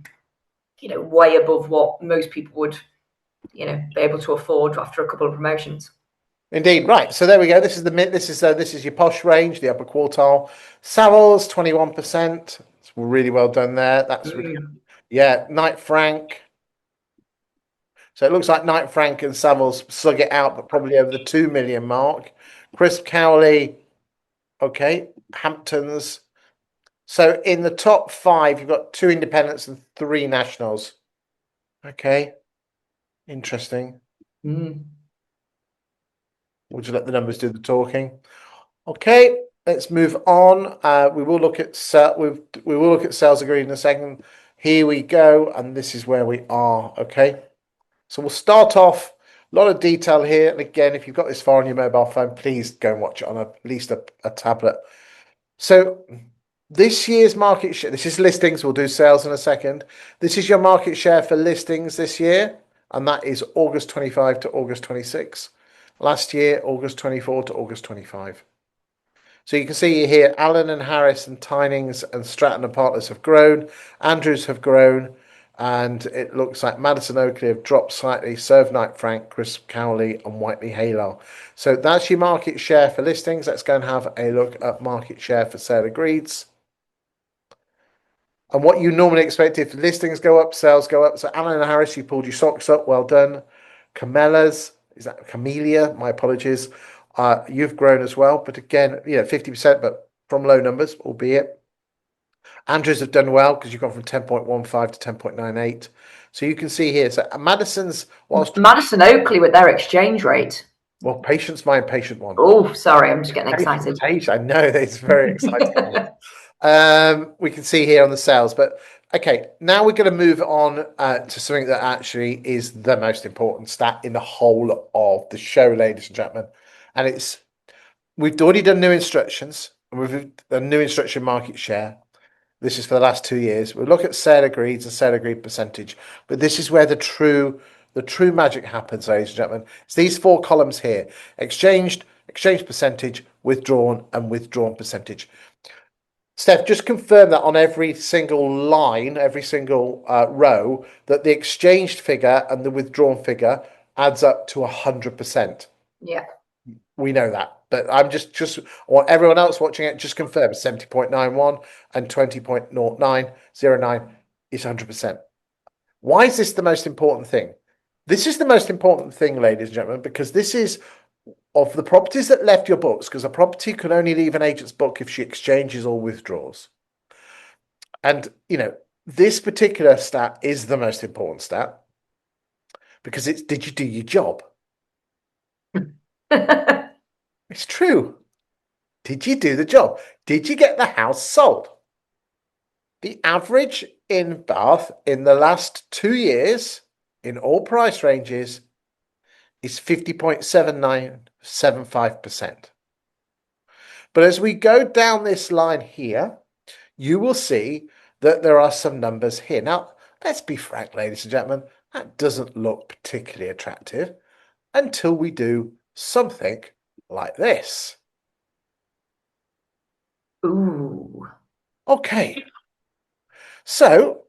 way above what most people would, be able to afford after a couple of promotions. Indeed, right. So there we go. This is your posh range, the upper quartile. Savills 21%. It's really well done there. That's really good. Yeah, Knight Frank. So it looks like Knight Frank and Savills slug it out, but probably over the 2 million mark. Crisp Cowley, okay. Hamptons. So in the top 5, you've got 2 independents and 3 nationals. Okay, interesting. We'll just let the numbers do the talking. Okay, let's move on. We will look at sales agreed in a second. Here we go, and this is where we are. Okay, so we'll start off. A lot of detail here, and again, if you've got this far on your mobile phone, please go and watch it on at least a tablet. So this year's market share. This is listings. We'll do sales in a second. This is your market share for listings this year, and that is August 25 to August 26. Last year, August 24 to August 25. So you can see here, Allen and Harris and Tynings and Stratton and Partners have grown. Andrews have grown. And it looks like Madison Oakley have dropped slightly. So have Knight Frank, Crisp Cowley and Whiteley Haylar. So that's your market share for listings. Let's go and have a look at market share for sale agreeds. And what you normally expect if listings go up, sales go up. So Allen and Harris, you pulled your socks up. Well done. Camellia? My apologies. You've grown as well, but again, 50%, but from low numbers, albeit. Andrews have done well because you've gone from 10.15 to 10.98. So you can see here. So Madison's, whilst Madison Oakley with their exchange rate. Well, patience, my impatient one. Oh, sorry, I'm just getting excited. I know it's very exciting. We can see here on the sales, but okay, now we're going to move on to something that actually is the most important stat in the whole of the show, ladies and gentlemen. And we've already done new instructions, and we've done new instruction market share. This is for the last 2 years. We'll look at sale agreed and sale agreed percentage, but this is where the true magic happens, ladies and gentlemen. It's these 4 columns here: exchanged, exchange percentage, withdrawn, and withdrawn percentage. Steph, just confirm that on every single line, every single row, that the exchanged figure and the withdrawn figure adds up to 100%. Yeah. We know that, but I'm just want everyone else watching it, just confirm 70.91 and 20.0909 is 100%. Why is this the most important thing? This is the most important thing, ladies and gentlemen, because this is of the properties that left your books, because a property can only leave an agent's book if she exchanges or withdraws. And, this particular stat is the most important stat because it's, did you do your job? It's true. Did you do the job? Did you get the house sold? The average in Bath in the last 2 years in all price ranges is 50.7975%. But as we go down this line here, you will see that there are some numbers here. Now, let's be frank, ladies and gentlemen, that doesn't look particularly attractive until we do something like this. Ooh. Okay. So,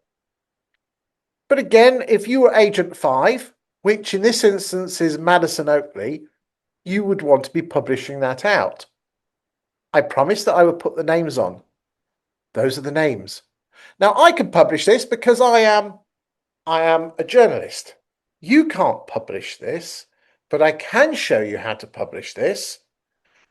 but again, if you were agent 5, which in this instance is Madison Oakley, you would want to be publishing that out. I promised that I would put the names on. Those are the names. Now, I can publish this because I am a journalist. You can't publish this, but I can show you how to publish this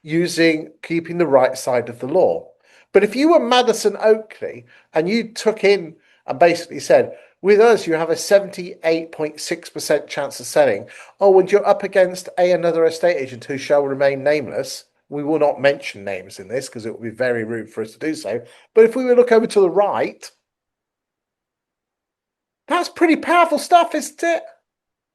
using keeping the right side of the law. But if you were Madison Oakley and you took in and basically said, With us, you have a 78.6% chance of selling. Oh, and you're up against another estate agent who shall remain nameless. We will not mention names in this because it would be very rude for us to do so. But if we were to look over to the right, that's pretty powerful stuff, isn't it?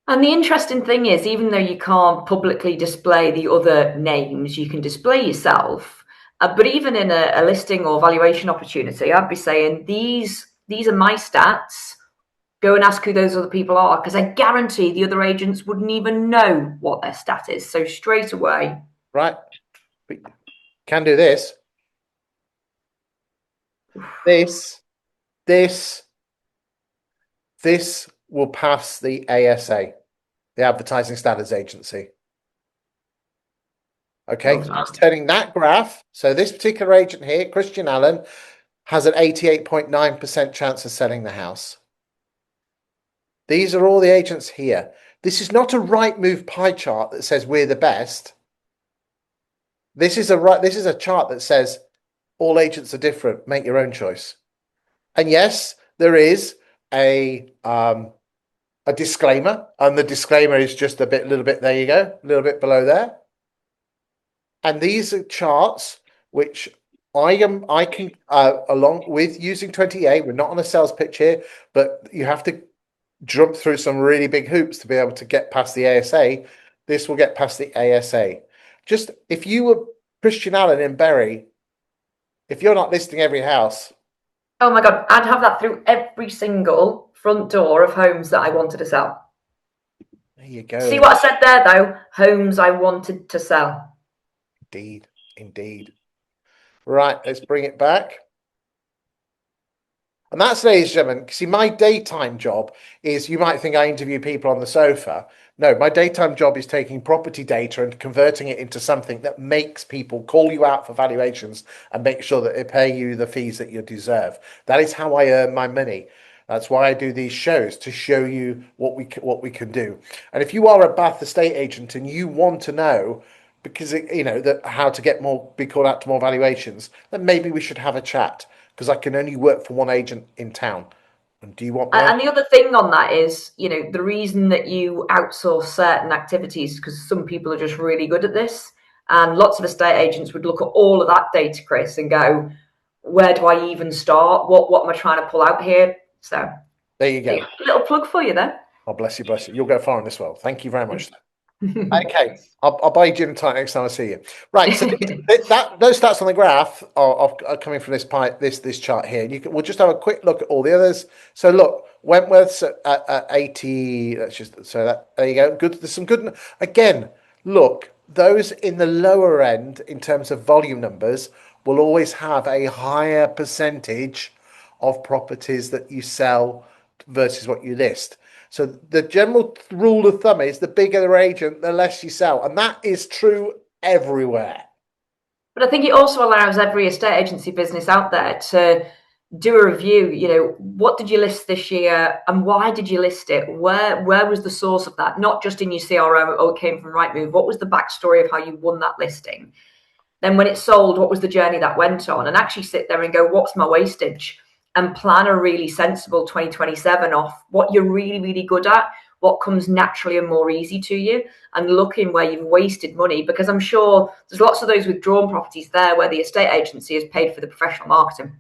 And the interesting thing is, even though you can't publicly display the other names, you can display yourself. But even in a listing or valuation opportunity, I'd be saying these are my stats. Go and ask who those other people are, because I guarantee the other agents wouldn't even know what their stat is. So straight away, Right. We can do this. This will pass the ASA, the Advertising Standards Agency. Okay, so it's turning that graph. So this particular agent here, Christian Allen, has an 88.9% chance of selling the house. These are all the agents here. This is not a Rightmove pie chart that says we're the best. This is a chart that says all agents are different. Make your own choice. And yes, there is a disclaimer, and the disclaimer is just little bit. There you go, a little bit below there. And these are charts which I can along with using 28. We're not on a sales pitch here, but you have to jump through some really big hoops to be able to get past the ASA. This will get past the ASA. Just if you were Christian Allen in Bury, if you're not listing every house. Oh my God, I'd have that through every single front door of homes that I wanted to sell. There you go. See what I said there, though? Homes I wanted to sell. Indeed. Right, let's bring it back. And that's, ladies and gentlemen, see, my daytime job is, you might think I interview people on the sofa. No, my daytime job is taking property data and converting it into something that makes people call you out for valuations and make sure that they pay you the fees that you deserve. That is how I earn my money. That's why I do these shows, to show you what we can do. And if you are a Bath estate agent and you want to know, because that how to be called out to more valuations, then maybe we should have a chat, because I can only work for one agent in town. And do you want one? And the other thing on that is, the reason that you outsource certain activities, because some people are just really good at this, and lots of estate agents would look at all of that data, Chris, and go, where do I even start? What am I trying to pull out here? So there you go. A little plug for you there. Oh, bless you. You'll go far in this world. Thank you very much. Okay, I'll buy you gin and tonic next time I see you. Right, so those stats on the graph are coming from this chart here. We'll just have a quick look at all the others. So look, Wentworth's at 80. There you go. Good. There's some good. Again, look, those in the lower end in terms of volume numbers will always have a higher percentage of properties that you sell versus what you list. So the general rule of thumb is the bigger the agent, the less you sell. And that is true everywhere. But I think it also allows every estate agency business out there to do a review. What did you list this year and why did you list it? Where was the source of that? Not just in your CRM, oh, it came from Rightmove. What was the backstory of how you won that listing? Then when it sold, what was the journey that went on? And actually sit there and go, what's my wastage? And plan a really sensible 2027 off what you're really, really good at, what comes naturally and more easy to you, and looking where you've wasted money. Because I'm sure there's lots of those withdrawn properties there where the estate agency has paid for the professional marketing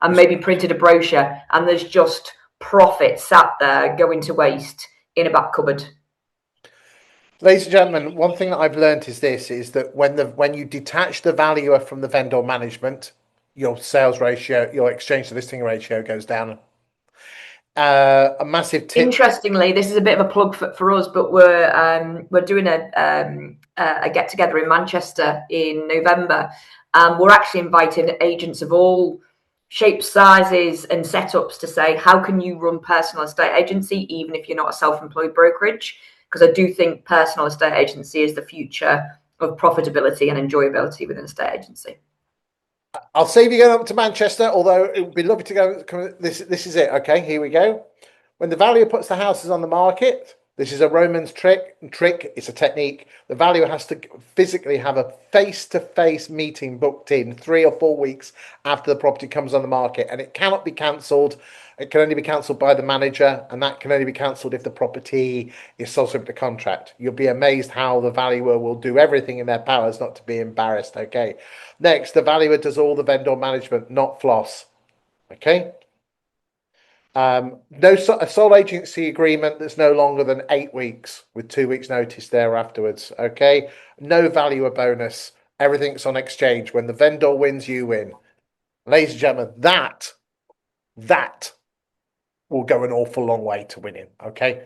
and maybe printed a brochure, and there's just profit sat there going to waste in a back cupboard. Ladies and gentlemen, one thing that I've learned is that when you detach the valuer from the vendor management, your sales ratio, your exchange to listing ratio goes down. A massive tip. Interestingly, this is a bit of a plug for us, but we're doing a get together in Manchester in November. We're actually inviting agents of all shapes, sizes, and setups to say, how can you run personal estate agency even if you're not a self-employed brokerage? Because I do think personal estate agency is the future of profitability and enjoyability within estate agency. I'll save you going up to Manchester, although it would be lovely to go. This is it. Okay, here we go. When the valuer puts the houses on the market, This is a Roman's trick. It's a technique. The valuer has to physically have a face-to-face meeting booked in 3 or 4 weeks after the property comes on the market, and it cannot be cancelled. It can only be cancelled by the manager, and that can only be cancelled if the property is sold subject to contract. You'll be amazed how the valuer will do everything in their powers not to be embarrassed. Okay. Next, the valuer does all the vendor management, not floss. Okay. No, a sole agency agreement that's no longer than 8 weeks with 2 weeks notice there afterwards. Okay. No valuer bonus. Everything's on exchange. When the vendor wins, you win. Ladies and gentlemen, that will go an awful long way to winning. Okay.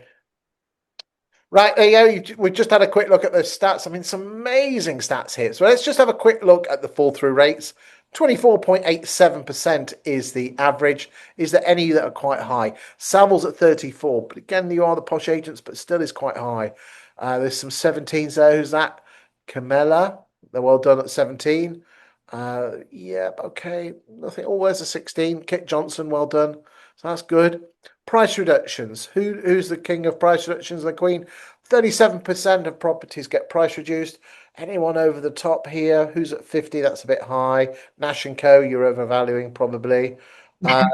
Right, there you go. We've just had a quick look at those stats. I mean, some amazing stats here. So let's just have a quick look at the fall through rates. 24.87% is the average. Is there any that are quite high? Savills at 34, but again, you are the posh agents, but still is quite high. There's some 17s there. Who's that? Camilla. They're well done at 17. Yeah, okay. Nothing. Oh, where's a 16? Kit Johnson, well done. So that's good. Price reductions. Who's the king of price reductions? The queen. 37% of properties get price reduced. Anyone over the top here? Who's at 50? That's a bit high. Nash and Co. You're overvaluing probably. I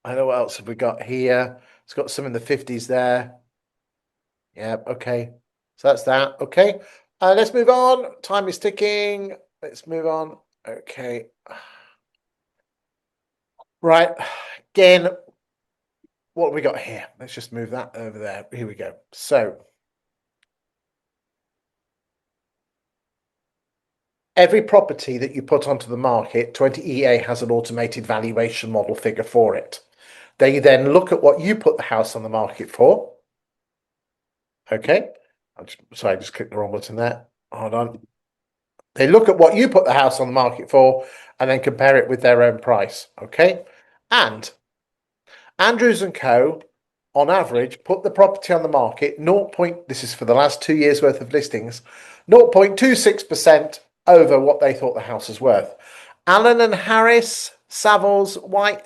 know what else have we got here. It's got some in the 50s there. Yeah. Okay. So that's that. Okay. Let's move on. Time is ticking. Let's move on. Okay. Right. Again, what have we got here? Let's just move that over there. Here we go. So every property that you put onto the market, 20EA has an automated valuation model figure for it. They then look at what you put the house on the market for. Okay. Sorry, I just clicked the wrong button there. Hold on. They look at what you put the house on the market for and then compare it with their own price. Okay. And Andrews and Co. on average put the property on the market this is for the last 2 years worth of listings, 0.26% over what they thought the house was worth. Allen and Harris, Savills, White,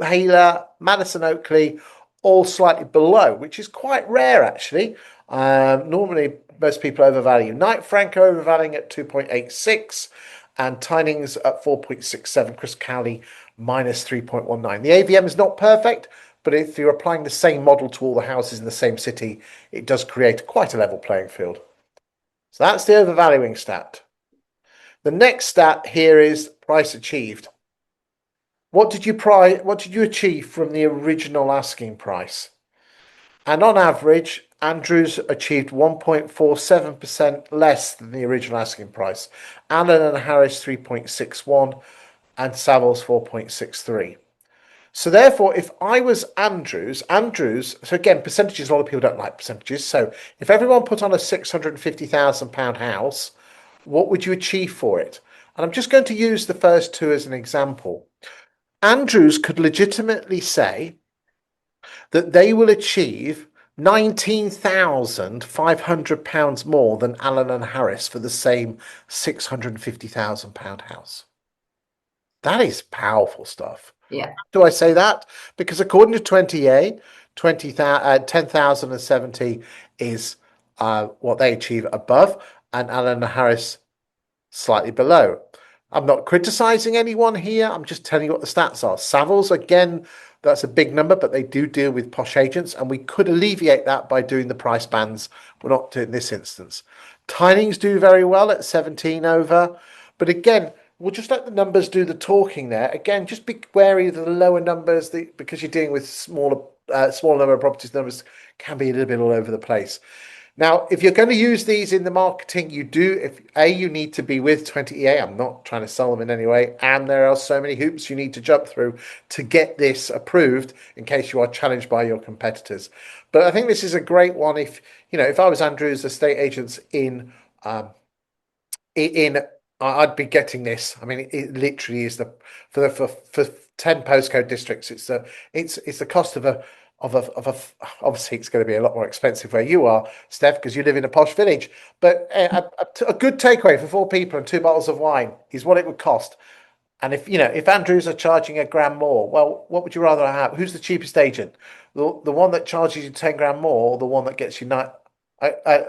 Haler, Madison Oakley, all slightly below, which is quite rare actually. Normally most people overvalue. Knight Frank are overvaluing at 2.86 and Tinings at 4.67. Chris Cowley minus 3.19. The AVM is not perfect, but if you're applying the same model to all the houses in the same city, it does create quite a level playing field. So that's the overvaluing stat. The next stat here is price achieved. What did you achieve from the original asking price? And on average, Andrews achieved 1.47% less than the original asking price. Allen and Harris 3.61 and Savills 4.63. So therefore, if I was Andrews, so again, percentages, a lot of people don't like percentages. So if everyone put on a £650,000 house, what would you achieve for it? And I'm just going to use the first two as an example. Andrews could legitimately say that they will achieve £19,500 more than Allen and Harris for the same £650,000 house. That is powerful stuff. Yeah. Do I say that? Because according to 20A, 10,070 is what they achieve above, and Allen and Harris slightly below. I'm not criticizing anyone here. I'm just telling you what the stats are. Savills, again, that's a big number, but they do deal with posh agents, and we could alleviate that by doing the price bands. We're not doing this instance. Tinings do very well at 17 over, but again, we'll just let the numbers do the talking there. Again, just be wary of the lower numbers because you're dealing with smaller number of properties. Numbers can be a little bit all over the place. Now, if you're going to use these in the marketing, you need to be with 20EA. I'm not trying to sell them in any way. And there are so many hoops you need to jump through to get this approved in case you are challenged by your competitors. But I think this is a great one. If I was Andrews, estate agents I'd be getting this. I mean, it literally is for 10 postcode districts. It's the cost of a obviously it's going to be a lot more expensive where you are, Steph, because you live in a posh village. But a good takeaway for 4 people and 2 bottles of wine is what it would cost. And if Andrews are charging a grand more, well, what would you rather have? Who's the cheapest agent? The one that charges you 10 grand more, or the one that gets you I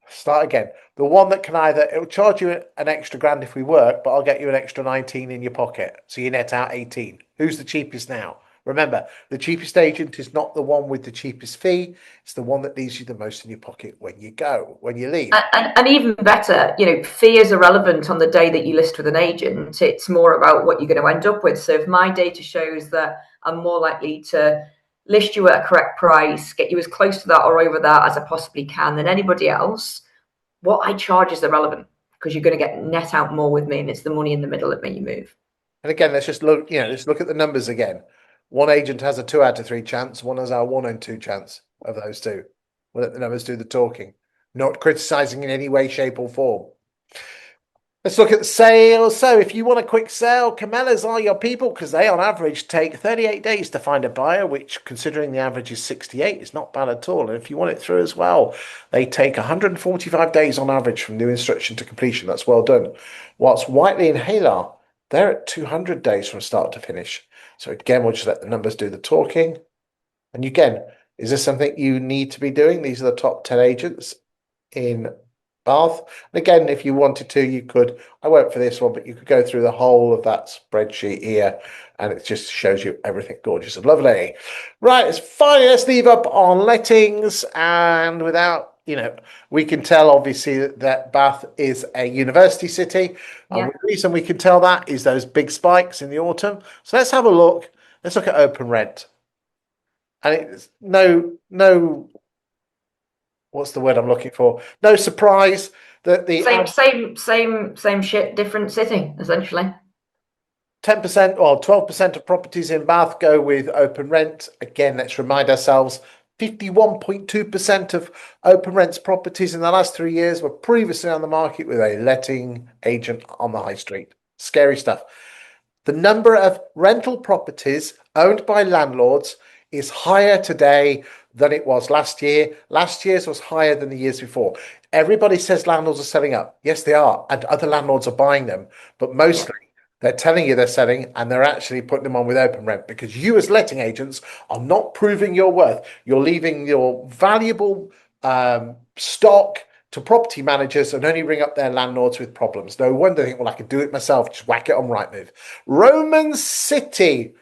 start again. The one that can it'll charge you an extra grand if we work, but I'll get you an extra 19 in your pocket. So you net out 18. Who's the cheapest now? Remember, the cheapest agent is not the one with the cheapest fee. It's the one that leaves you the most in your pocket when you leave. And even better, fee is irrelevant on the day that you list with an agent. It's more about what you're going to end up with. So if my data shows that I'm more likely to list you at a correct price, get you as close to that or over that as I possibly can than anybody else, what I charge is irrelevant because you're going to get net out more with me, and it's the money in the middle that make you move. And again, let's just look, let's look at the numbers again. One agent has a 2 out of 3 chance, one has a 1 in 2 chance of those two. We'll let the numbers do the talking. Not criticizing in any way, shape, or form. Let's look at the sales. So if you want a quick sale, Camellas are your people because they on average take 38 days to find a buyer, which considering the average is 68 is not bad at all. And if you want it through as well, they take 145 days on average from new instruction to completion. That's well done. Whilst Whiteley and Halar, they're at 200 days from start to finish. So again, we'll just let the numbers do the talking. And again, is this something you need to be doing? These are the top 10 agents in Bath. And again, if you wanted to, you could. I won't for this one, but you could go through the whole of that spreadsheet here, and it just shows you everything gorgeous and lovely. Right, it's fine. Let's leave up on lettings, and without, we can tell obviously that Bath is a university city. Yeah. And the reason we can tell that is those big spikes in the autumn. So let's have a look. Let's look at open rent. And it's no what's the word I'm looking for? No surprise that the same shit, different city, essentially. 10% or 12% of properties in Bath go with open rent. Again, let's remind ourselves 51.2% of open rents properties in the last 3 years were previously on the market with a letting agent on the high street. Scary stuff. The number of rental properties owned by landlords is higher today than it was last year. Last year's was higher than the years before. Everybody says landlords are selling up. Yes, they are. And other landlords are buying them. But mostly they're telling you they're selling and they're actually putting them on with open rent because you as letting agents are not proving your worth. You're leaving your valuable stock to property managers and only ring up their landlords with problems. No wonder they think, well, I could do it myself. Just whack it on Rightmove. Roman City.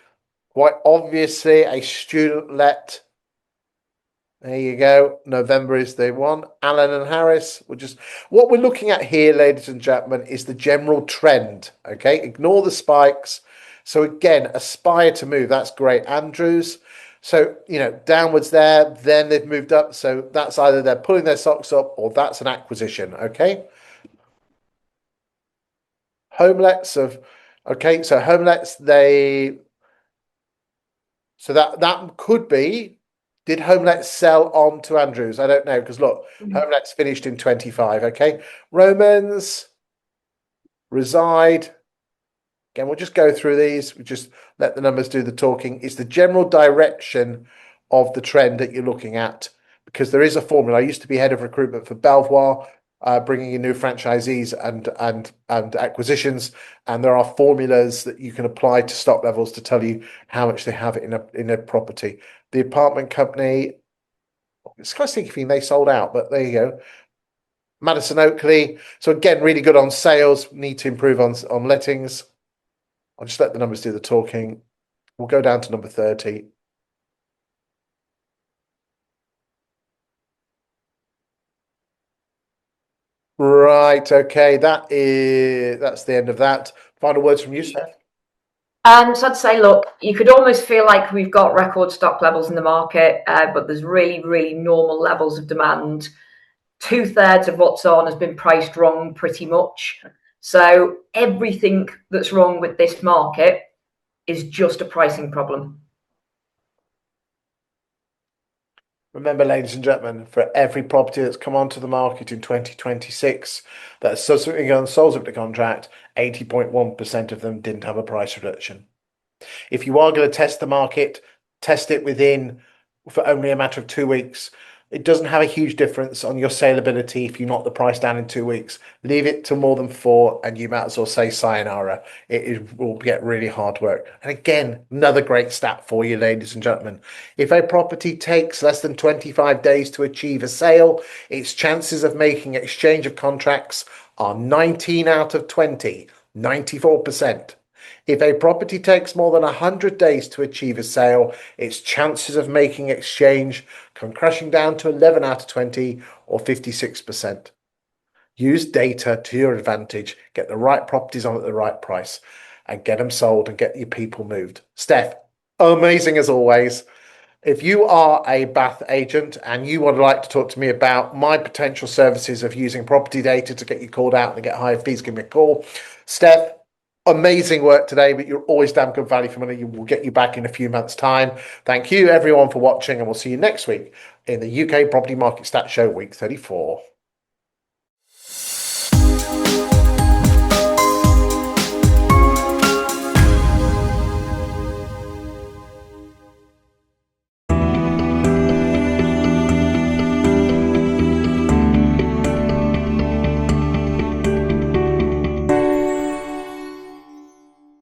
Quite obviously a student let. There you go. November is the one. Allen and Harris. What we're looking at here, ladies and gentlemen, is the general trend. Okay, ignore the spikes. So again, aspire to move. That's great, Andrews. So downwards there. Then they've moved up. So that's either they're pulling their socks up or that's an acquisition. Okay. Homelets of. Okay, so homelets So that could be. Did Homelets sell on to Andrews? I don't know because look, Homelets finished in 25. Okay, Romans reside. Again, we'll just go through these. We just let the numbers do the talking. It's the general direction of the trend that you're looking at because there is a formula. I used to be head of recruitment for Belvoir, bringing in new franchisees and acquisitions, and there are formulas that you can apply to stock levels to tell you how much they have in a property. The apartment company, it's quite sneaky they sold out, but there you go. Madison Oakley. So again, really good on sales. Need to improve on lettings. I'll just let the numbers do the talking. We'll go down to number 30. Right. Okay. That's the end of that. Final words from you, Steph. So I'd say, look, you could almost feel like we've got record stock levels in the market, but there's really, really normal levels of demand. 2/3 of what's on has been priced wrong pretty much. So everything that's wrong with this market is just a pricing problem. Remember, ladies and gentlemen, for every property that's come onto the market in 2026 that's subsequently gone sold subject to contract, 80.1% of them didn't have a price reduction. If you are going to test the market, test it for only a matter of 2 weeks. It doesn't have a huge difference on your saleability if you knock the price down in 2 weeks. Leave it to more than 4, and you might as well say sayonara. Will get really hard work. And again, another great stat for you, ladies and gentlemen. If a property takes less than 25 days to achieve a sale, its chances of making exchange of contracts are 19 out of 20, 94%. If a property takes more than 100 days to achieve a sale, its chances of making exchange come crashing down to 11 out of 20 or 56%. Use data to your advantage, get the right properties on at the right price, and get them sold and get your people moved. Steph, amazing as always. If you are a Bath agent and you would like to talk to me about my potential services of using property data to get you called out and get higher fees, give me a call. Steph, amazing work today, but you're always damn good value for money. We'll get you back in a few months' time. Thank you, everyone, for watching, and we'll see you next week in the UK Property Market Stats Show, week 34.